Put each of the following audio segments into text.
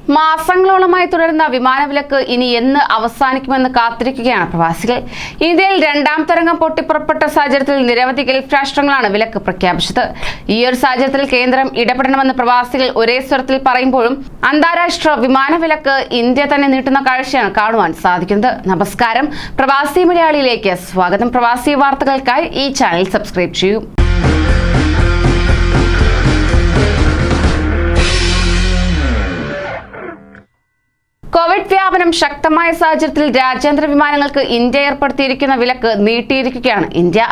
മാസങ്ങളോളമായി തുടരുന്ന വിമാനവിലക്ക് ഇനി എന്ന് അവസാനിക്കുമെന്ന് കാത്തിരിക്കുകയാണ് പ്രവാസികൾ. ഇന്ത്യയിൽ രണ്ടാം തരംഗം പൊട്ടിപ്പുറപ്പെട്ട സാഹചര്യത്തിൽ നിരവധി ഗൾഫ് രാഷ്ട്രങ്ങളാണ് വിലക്ക് പ്രഖ്യാപിച്ചത്. ഈ ഒരു സാഹചര്യത്തിൽ കേന്ദ്രം ഇടപെടണമെന്ന് പ്രവാസികൾ ഒരേ സ്വരത്തിൽ പറയുമ്പോഴും അന്താരാഷ്ട്ര വിമാനവിലക്ക് ഇന്ത്യ തന്നെ നീട്ടുന്ന കാഴ്ചയാണ് കാണുവാൻ സാധിക്കുന്നത്. നമസ്കാരം, പ്രവാസി മലയാളിയിലേക്ക് സ്വാഗതം. പ്രവാസി വാർത്തകൾക്കായി ഈ ചാനൽ സബ്സ്ക്രൈബ് ചെയ്യൂ. കോവിഡ് വ്യാപനം ശക്തമായ സാഹചര്യത്തിൽ രാജ്യാന്തര വിമാനങ്ങൾക്ക് ഇന്ത്യ ഏർപ്പെടുത്തിയിരിക്കുന്ന വിലക്ക് നീട്ടിയിരിക്കുകയാണ് India.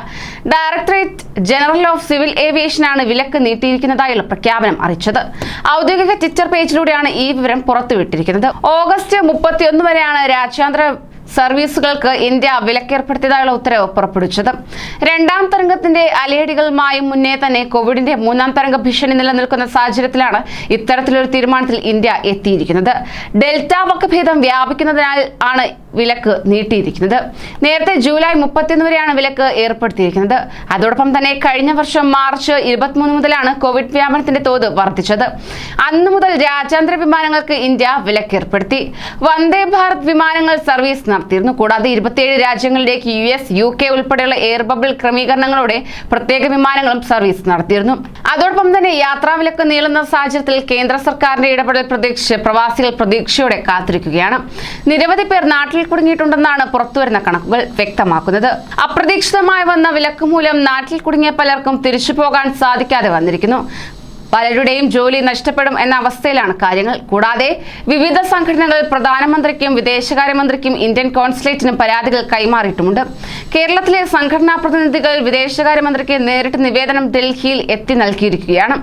Directorate general of civil ഏവിയേഷനാണ് വിലക്ക് നീട്ടിയിരിക്കുന്നതായുള്ള പ്രഖ്യാപനം അറിയിച്ചത്. ഔദ്യോഗിക ട്വിറ്റർ പേജിലൂടെയാണ് ഈ വിവരം പുറത്തുവിട്ടിരിക്കുന്നത്. ഓഗസ്റ്റ് 31 വരെയാണ് രാജ്യാന്തര സർവീസുകൾക്ക് ഇന്ത്യ വിലക്കേർപ്പെടുത്തിയതായുള്ള ഉത്തരവ് പുറപ്പെടുവിച്ചത്. രണ്ടാം തരംഗത്തിന്റെ അലയടികളുമായും മുന്നേ തന്നെ കോവിഡിന്റെ മൂന്നാം തരംഗ ഭീഷണി നിലനിൽക്കുന്ന സാഹചര്യത്തിലാണ് ഇത്തരത്തിലൊരു തീരുമാനത്തിൽ ഇന്ത്യ എത്തിയിരിക്കുന്നത്. ഡെൽറ്റ വകഭേദം വ്യാപിക്കുന്നതിനാൽ ആണ് വിലക്ക് നീട്ടിയിരിക്കുന്നത്. നേരത്തെ ജൂലൈ 31 വരെയാണ് വിലക്ക് ഏർപ്പെടുത്തിയിരിക്കുന്നത്. അതോടൊപ്പം തന്നെ കഴിഞ്ഞ വർഷം മാർച്ച് 23 മുതലാണ് കോവിഡ് വ്യാപനത്തിന്റെ തോത് വർദ്ധിച്ചത്. അന്നു മുതൽ രാജ്യാന്തര വിമാനങ്ങൾക്ക് ഇന്ത്യ വിലക്കേർപ്പെടുത്തി. വന്ദേ ഭാരത് വിമാനങ്ങൾ സർവീസ് നടത്തിയിരുന്നു. കൂടാതെ 27 രാജ്യങ്ങളിലേക്ക് US, UK ഉൾപ്പെടെയുള്ള എയർ ബബിൾ ക്രമീകരണങ്ങളോടെ പ്രത്യേക വിമാനങ്ങളും സർവീസ് നടത്തിയിരുന്നു. അതോടൊപ്പം തന്നെ യാത്രാവിലക്ക് നീളുന്ന സാഹചര്യത്തിൽ കേന്ദ്ര സർക്കാരിന്റെ ഇടപെടൽ പ്രതീക്ഷിച്ച് പ്രവാസികൾ പ്രതീക്ഷയോടെ കാത്തിരിക്കുകയാണ്. നിരവധി പേർ നാട്ടിൽ കുടുങ്ങിയിട്ടുണ്ടെന്നാണ് പുറത്തുവരുന്ന കണക്കുകൾ വ്യക്തമാക്കുന്നത്. അപ്രതീക്ഷിതമായി വന്ന വിലക്ക് മൂലം നാട്ടിൽ കുടുങ്ങിയ പലർക്കും തിരിച്ചു പോകാൻ സാധിക്കാതെ വന്നിരിക്കുന്നു. പലരുടെയും ജോലി നഷ്ടപ്പെടും എന്ന അവസ്ഥയിലാണ് കാര്യങ്ങൾ. കൂടാതെ വിവിധ സംഘടനകൾ പ്രധാനമന്ത്രിക്കും വിദേശകാര്യമന്ത്രിക്കും ഇന്ത്യൻ കോൺസുലേറ്റിനും പരാതികൾ കൈമാറിയിട്ടുമുണ്ട്. കേരളത്തിലെ സംഘടനാ പ്രതിനിധികൾ വിദേശകാര്യമന്ത്രിക്ക് നേരിട്ട് നിവേദനം ഡൽഹിയിൽ എത്തി നൽകിയിരിക്കുകയാണ്.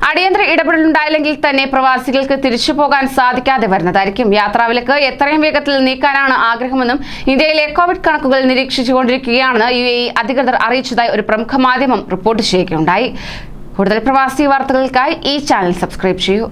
അടിയന്തര ഇടപെടലുണ്ടായില്ലെങ്കിൽ തന്നെ പ്രവാസികൾക്ക് തിരിച്ചു പോകാൻ സാധിക്കാതെ വരുന്നതായിരിക്കും. യാത്രാവിലക്ക് എത്രയും വേഗത്തിൽ നീക്കാനാണ് ആഗ്രഹമെന്നും ഇന്ത്യയിലെ കോവിഡ് കണക്കുകൾ നിരീക്ഷിച്ചുകൊണ്ടിരിക്കുകയാണെന്ന് UAE അധികൃതർ അറിയിച്ചതായി ഒരു പ്രമുഖ മാധ്യമം റിപ്പോർട്ട് ചെയ്യുകയുണ്ടായി. കൂടുതൽ പ്രവാസി വാർത്തകൾക്കായി ഈ ചാനൽ സബ്സ്ക്രൈബ് ചെയ്യൂ.